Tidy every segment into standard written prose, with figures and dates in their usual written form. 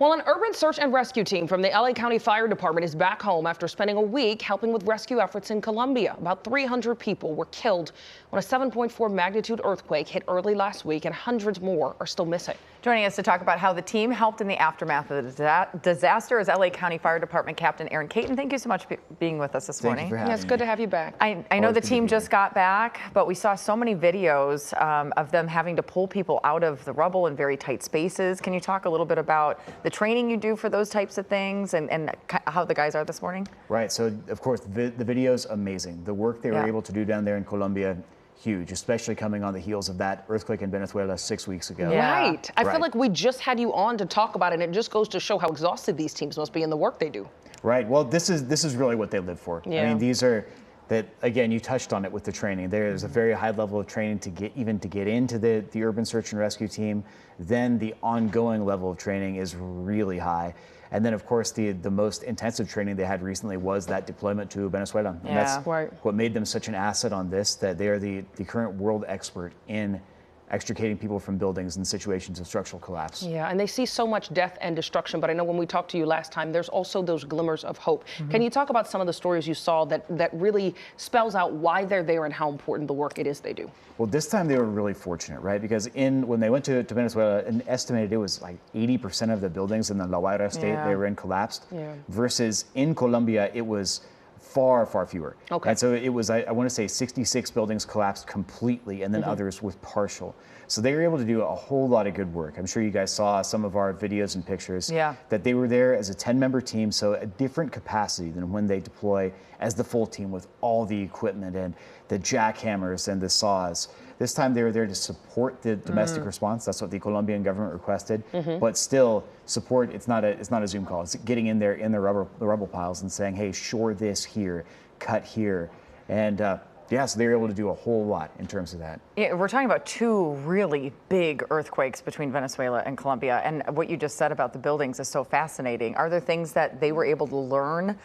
Well, an urban search and rescue team from the LA County Fire Department is back home after spending a week helping with rescue efforts in Colombia. About 300 people were killed when a 7.4 magnitude earthquake hit early last week, and hundreds more are still missing. Joining us to talk about how the team helped in the aftermath of the disaster is LA County Fire Department Captain Katon. Thank you so much for being with us this morning. Thank you for having me. It's good to have you back. I know the team just got back, but we saw so many videos of them having to pull people out of the rubble in very tight spaces. Can you talk a little bit about the training you do for those types of things and how the guys are this morning? Right. So, of course, the video's amazing. The work they were able to do down there in Colombia, huge, especially coming on the heels of that earthquake in Venezuela 6 weeks ago. Right. I feel like we just had you on to talk about it, and it just goes to show how exhausted these teams must be in the work they do. Right. Well, this is really what they live for. Yeah. I mean, these are that, again, you touched on it with the training. There's a very high level of training to get into the urban search and rescue team. Then the ongoing level of training is really high. And then, of course, the most intensive training they had recently was that deployment to Venezuela. And that's what made them such an asset on this, that they are the current world expert in extricating people from buildings in situations of structural collapse. Yeah, and they see so much death and destruction, but I know when we talked to you last time, there's also those glimmers of hope. Can you talk about some of the stories you saw that really spells out why they're there and how important the work it is they do? Well, this time they were really fortunate, right? Because when they went to Venezuela, and estimated it was like 80% of the buildings in the La Guaira state they were in collapsed, versus in Colombia, it was far, far fewer. Okay. And so it was, I want to say 66 buildings collapsed completely, and then others with partial. So they were able to do a whole lot of good work. I'm sure you guys saw some of our videos and pictures that they were there as a 10-member team, so a different capacity than when they deploy as the full team with all the equipment and the jackhammers and the saws. This time they were there to support the domestic response. That's what the Colombian government requested. But still, support. It's not a Zoom call. It's getting in there in the rubble piles and saying, "Hey, shore this here, cut here," and so they were able to do a whole lot in terms of that. Yeah, we're talking about two really big earthquakes between Venezuela and Colombia, and what you just said about the buildings is so fascinating. Are there things that they were able to learn,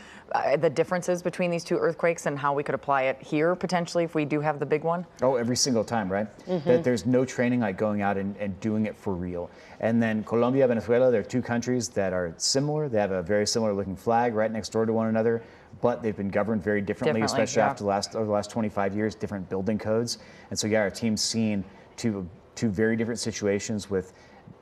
the differences between these two earthquakes and how we could apply it here potentially if we do have the big one? Oh, every single time, right? That there's no training like going out and doing it for real. And then Colombia, Venezuela, they're two countries that are similar. They have a very similar looking flag right next door to one another, but they've been governed very differently, especially after over the last 25 years, different building codes. And so, our team's seen two very different situations with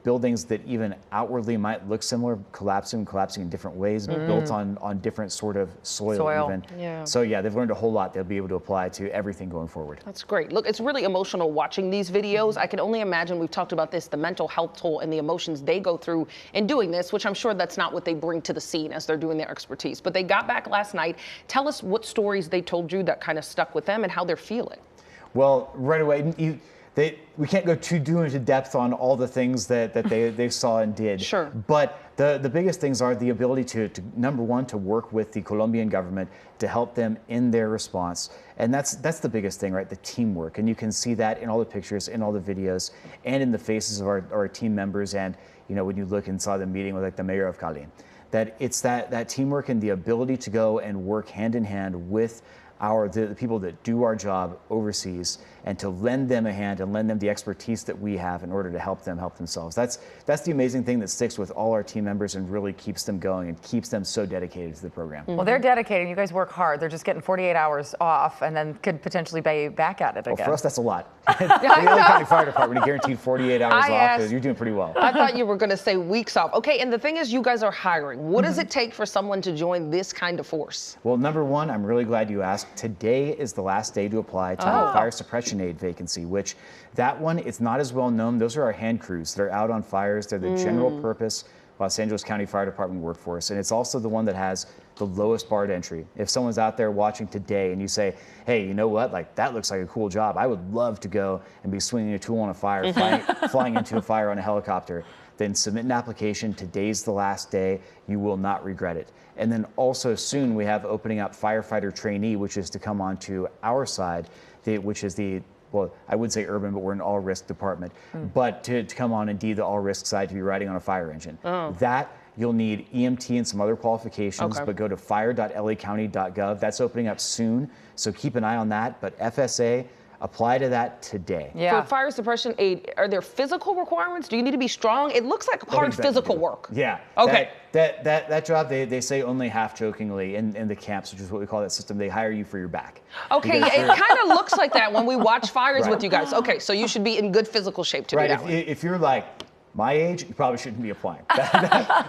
buildings that even outwardly might look similar, collapsing in different ways, built on different sort of soil. Even. Yeah. So they've learned a whole lot they'll be able to apply to everything going forward. That's great. Look, it's really emotional watching these videos. I can only imagine, we've talked about this, the mental health toll and the emotions they go through in doing this, which I'm sure that's not what they bring to the scene as they're doing their expertise. But they got back last night. Tell us what stories they told you that kind of stuck with them and how they're feeling. Well, right away, we can't go too into depth on all the things that they saw and did. Sure. But the biggest things are the ability to number one, to work with the Colombian government to help them in their response. And that's the biggest thing, right? The teamwork. And you can see that in all the pictures, in all the videos, and in the faces of our team members. And, when you look and saw the meeting with the mayor of Cali, that it's that teamwork and the ability to go and work hand in hand with the people that do our job overseas, and to lend them a hand and lend them the expertise that we have in order to help them help themselves. That's the amazing thing that sticks with all our team members and really keeps them going and keeps them so dedicated to the program. Well, they're dedicated. You guys work hard. They're just getting 48 hours off and then could potentially be back at it again. Well, for us, that's a lot. The LA County Fire Department, guaranteed 48 hours off. You're doing pretty well. I thought you were going to say weeks off. Okay, and the thing is, you guys are hiring. What does it take for someone to join this kind of force? Well, number one, I'm really glad you asked. Today is the last day to apply to the fire suppression aid vacancy, which that one, it's not as well known. Those are our hand crews that are out on fires. They're the general purpose Los Angeles County Fire Department workforce. And it's also the one that has the lowest bar to entry. If someone's out there watching today and you say, "Hey, you know what? Like, that looks like a cool job. I would love to go and be swinging a tool on a fire, flying into a fire on a helicopter," then submit an application. Today's the last day. You will not regret it. And then also soon we have opening up firefighter trainee, which is to come onto our side, which is well, I would say urban, but we're an all-risk department. But to come on indeed the all-risk side, to be riding on a fire engine. That you'll need EMT and some other qualifications, but go to fire.lacounty.gov. That's opening up soon, so keep an eye on that. But FSA, Apply to that today. Yeah. For fire suppression aid, are there physical requirements? Do you need to be strong? It looks like hard physical work. Yeah. Okay. That job, they say only half jokingly in the camps, which is what we call that system, they hire you for your back. Okay, it kind of looks like that when we watch fires with you guys. Okay, so you should be in good physical shape to do that. If you're like my age, you probably shouldn't be applying.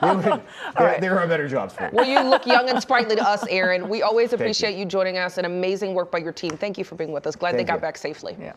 There are better jobs for you. Well, you look young and sprightly to us, Aaron. We always appreciate you joining us, and amazing work by your team. Thank you for being with us. Glad they got back safely. Yeah.